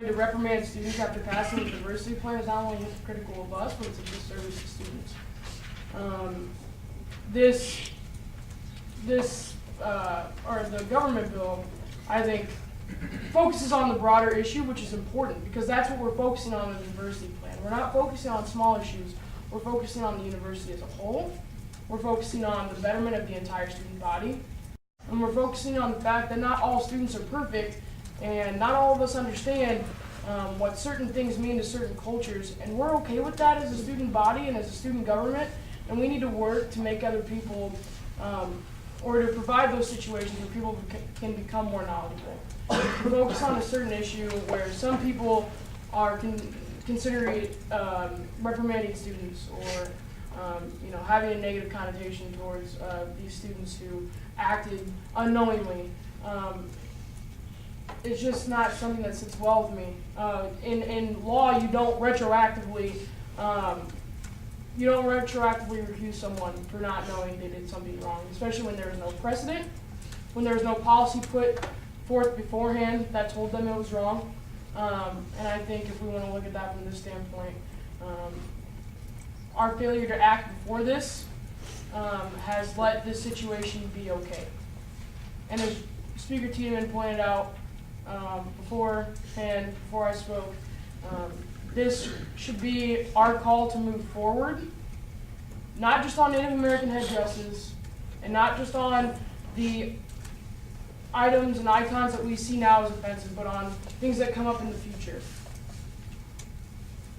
To reprimand students after passing the diversity plan is not only hypocritical of us, but it's a disservice to students. Or the government bill, I think, focuses on the broader issue, which is important because that's what we're focusing on in the diversity plan. We're not focusing on small issues. We're focusing on the university as a whole. We're focusing on the betterment of the entire student body. And we're focusing on the fact that not all students are perfect and not all of us understand what certain things mean to certain cultures. And we're okay with that as a student body and as a student government. And we need to work to make other people, or to provide those situations where people can become more knowledgeable. To focus on a certain issue where some people are considering reprimanding students or having a negative connotation towards these students who acted unknowingly. It's just not something that sits well with me. In law, you don't retroactively recuse someone for not knowing they did something wrong, especially when there is no precedent, when there is no policy put forth beforehand that told them it was wrong. And I think if we want to look at that from this standpoint, our failure to act before this has let this situation be okay. And as Speaker Tiedemann pointed out before I spoke, this should be our call to move forward, not just on Native American headdresses, and not just on the items and icons that we see now as offensive, but on things that come up in the future.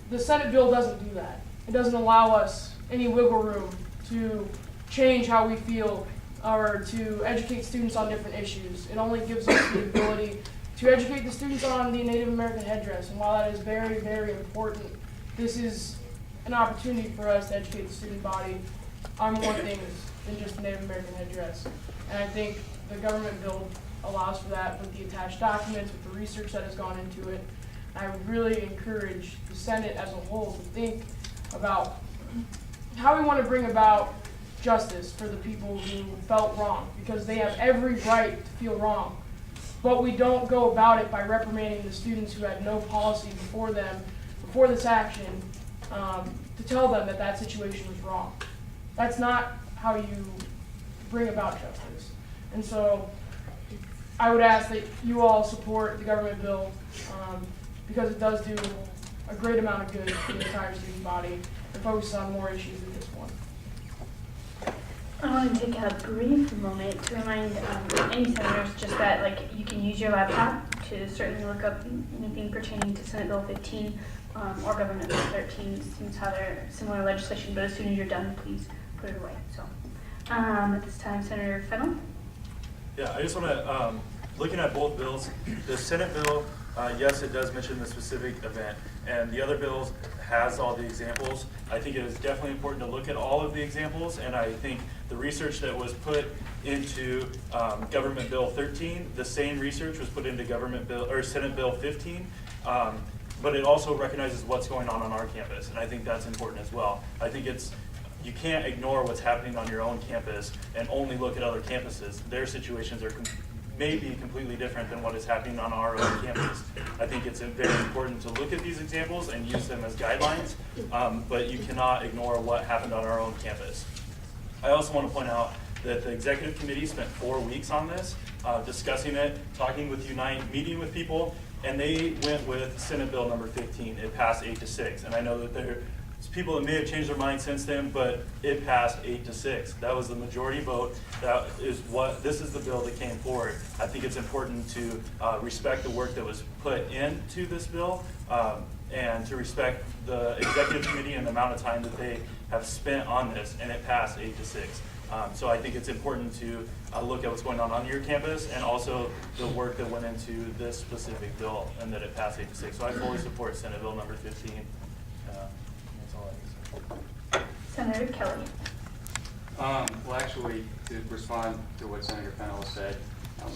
The Senate bill doesn't do that. It doesn't allow us any wiggle room to change how we feel or to educate students on different issues. It only gives us the ability to educate the students on the Native American headdress. And while that is very, very important, this is an opportunity for us to educate the student body on more things than just the Native American headdress. And I think the government bill allows for that with the attached documents, with the research that has gone into it. I would really encourage the Senate as a whole to think about how we want to bring about justice for the people who felt wrong, because they have every right to feel wrong. But we don't go about it by reprimanding the students who had no policy before this action, to tell them that that situation was wrong. That's not how you bring about justice. And so I would ask that you all support the government bill because it does do a great amount of good for the entire student body and focuses on more issues than this one. I want to take a brief moment to remind any senators just that you can use your laptop to certainly look up anything pertaining to Senate Bill 15 or Government Bill 13. Students have their similar legislation, but as soon as you're done, please put it away. So at this time, Senator Fennell. Yeah, I just want to, looking at both bills, the Senate bill, yes, it does mention the specific event, and the other bills has all the examples. I think it is definitely important to look at all of the examples, and I think the research that was put into Government Bill 13, the same research was put into Senate Bill 15, but it also recognizes what's going on our campus, and I think that's important as well. I think you can't ignore what's happening on your own campus and only look at other campuses. Their situations are maybe completely different than what is happening on our own campus. I think it's very important to look at these examples and use them as guidelines, but you cannot ignore what happened on our own campus. I also want to point out that the executive committee spent 4 weeks on this, discussing it, talking with Unite, meeting with people, and they went with Senate Bill number 15. It passed 8-6, and I know that there's people that may have changed their mind since then, but it passed 8-6. That was the majority vote. This is the bill that came forward. I think it's important to respect the work that was put into this bill and to respect the executive committee and the amount of time that they have spent on this, and it passed 8-6. So I think it's important to look at what's going on your campus and also the work that went into this specific bill and that it passed 8-6. So I fully support Senate Bill number 15. Senator Kelly. Well, actually, to respond to what Senator Fennell said,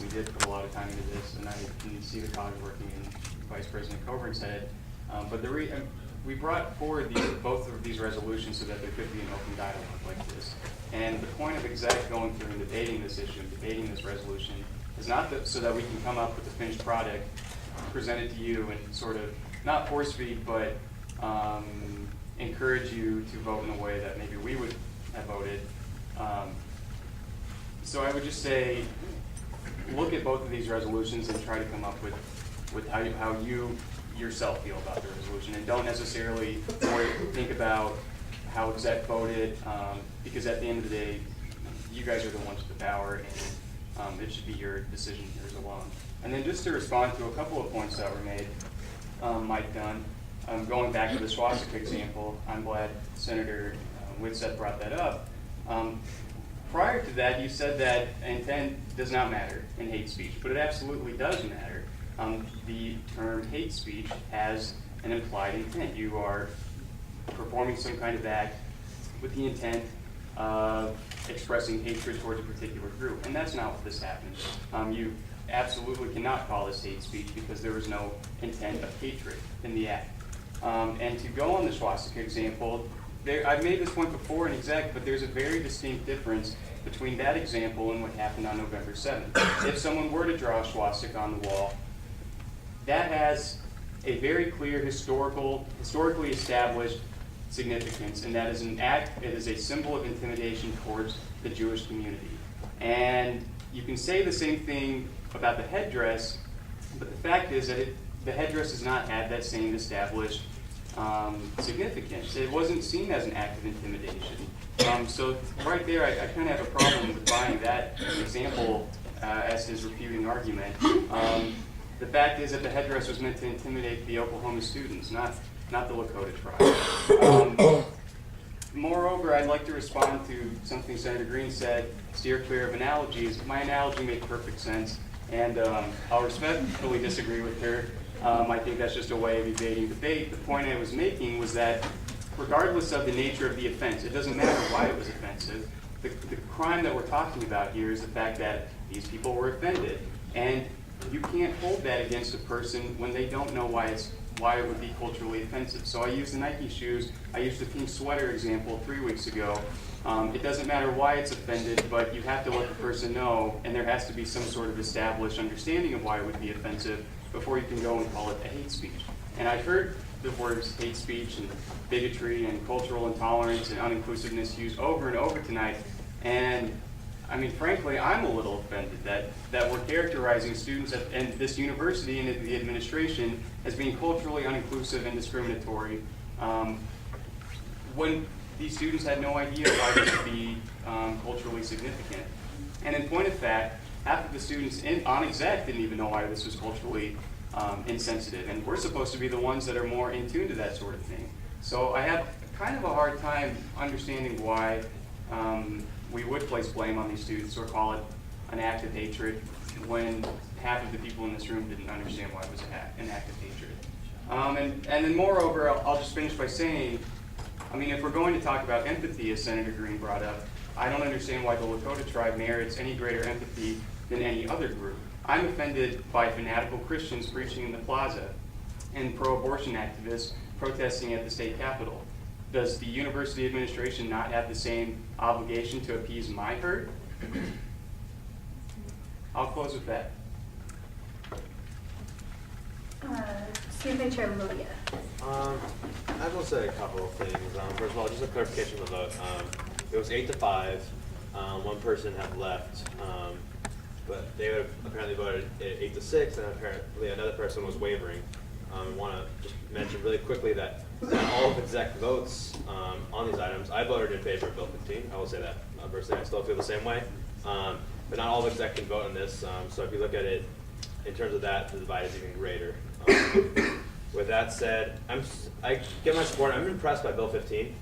we did put a lot of time into this, and I can see the college working in Vice President Coburn's head. But we brought forward both of these resolutions so that there could be an open dialogue like this. And the point of exec going through and debating this issue, debating this resolution, is not so that we can come up with a finished product present it to you and sort of not force feed, but encourage you to vote in a way that maybe we would have voted. So I would just say, look at both of these resolutions and try to come up with how you yourself feel about the resolution, and don't necessarily think about how exec voted, because at the end of the day, you guys are the ones with the power, and it should be your decision, yours alone. And then just to respond to a couple of points that were made, Mike Dunn, going back to the swastika example, I'm glad Senator Whitsett brought that up. Prior to that, you said that intent does not matter in hate speech, but it absolutely does matter. The term hate speech has an implied intent. You are performing some kind of act with the intent of expressing hatred towards a particular group, and that's not what this happens. You absolutely cannot call this hate speech because there was no intent of hatred in the act. And to go on the swastika example, I've made this point before in exec, but there's a very distinct difference between that example and what happened on November 7th. If someone were to draw a swastika on the wall, that has a very clear historically established significance, and that is an act, it is a symbol of intimidation towards the Jewish community. And you can say the same thing about the headdress, but the fact is that the headdress does not have that same established significance. It wasn't seen as an act of intimidation. So right there, I kind of have a problem with buying that example as his refuting argument. The fact is that the headdress was meant to intimidate the Oklahoma students, not the Lakota tribe. Moreover, I'd like to respond to something Senator Green said, steer clear of analogies. My analogy made perfect sense, and I'll respectfully disagree with her. I think that's just a way of evading debate. The point I was making was that regardless of the nature of the offense, it doesn't matter why it was offensive. The crime that we're talking about here is the fact that these people were offended. And you can't hold that against a person when they don't know why it would be culturally offensive. So I used the Nike shoes, I used the pink sweater example 3 weeks ago. It doesn't matter why it's offended, but you have to let the person know, and there has to be some sort of established understanding of why it would be offensive before you can go and call it a hate speech. And I've heard the words hate speech and bigotry and cultural intolerance and uninclusiveness used over and over tonight. And I mean, frankly, I'm a little offended that we're characterizing students at this university and at the administration as being culturally uninclusive and discriminatory when these students had no idea why this would be culturally significant. And in point of fact, half of the students on exec didn't even know why this was culturally insensitive. And we're supposed to be the ones that are more in tune to that sort of thing. So I have kind of a hard time understanding why we would place blame on these students or call it an act of hatred when half of the people in this room didn't understand why it was an act of hatred. And then moreover, I'll just finish by saying, I mean, if we're going to talk about empathy, as Senator Green brought up, I don't understand why the Lakota tribe merits any greater empathy than any other group. I'm offended by fanatical Christians preaching in the plaza and pro-abortion activists protesting at the state capitol. Does the university administration not have the same obligation to appease my hurt? I'll close with that. CFA Chair Lilia. I will say a couple of things. First of all, just a clarification of the vote. It was 8-5. One person had left, but they would have apparently voted 8-6, and apparently another person was wavering. I want to just mention really quickly that all of exec votes on these items, I voted in favor of Bill 15. I will say that. Personally, I still feel the same way. But not all of exec can vote on this. So if you look at it in terms of that, the divide is even greater. With that said, I give my support. I'm impressed by Bill 15.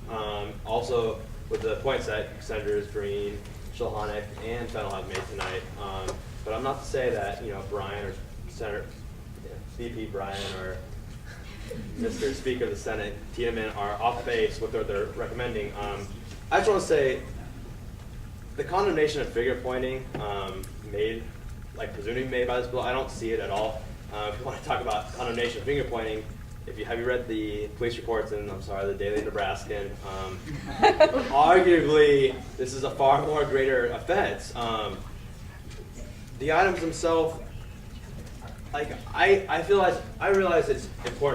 Also, with the points that Senators Green, Shulhanek, and Fennell have made tonight. But I'm not to say that Brian or Senator VP Brian or Mr. Speaker of the Senate Tiedemann are off base with what they're recommending. I just want to say the condemnation of finger pointing presumably made by this bill, I don't see it at all. If you want to talk about condemnation of finger pointing, have you read the police reports in, the Daily Nebraskan, arguably this is a far more greater offense. The items themselves, like, I realize it's important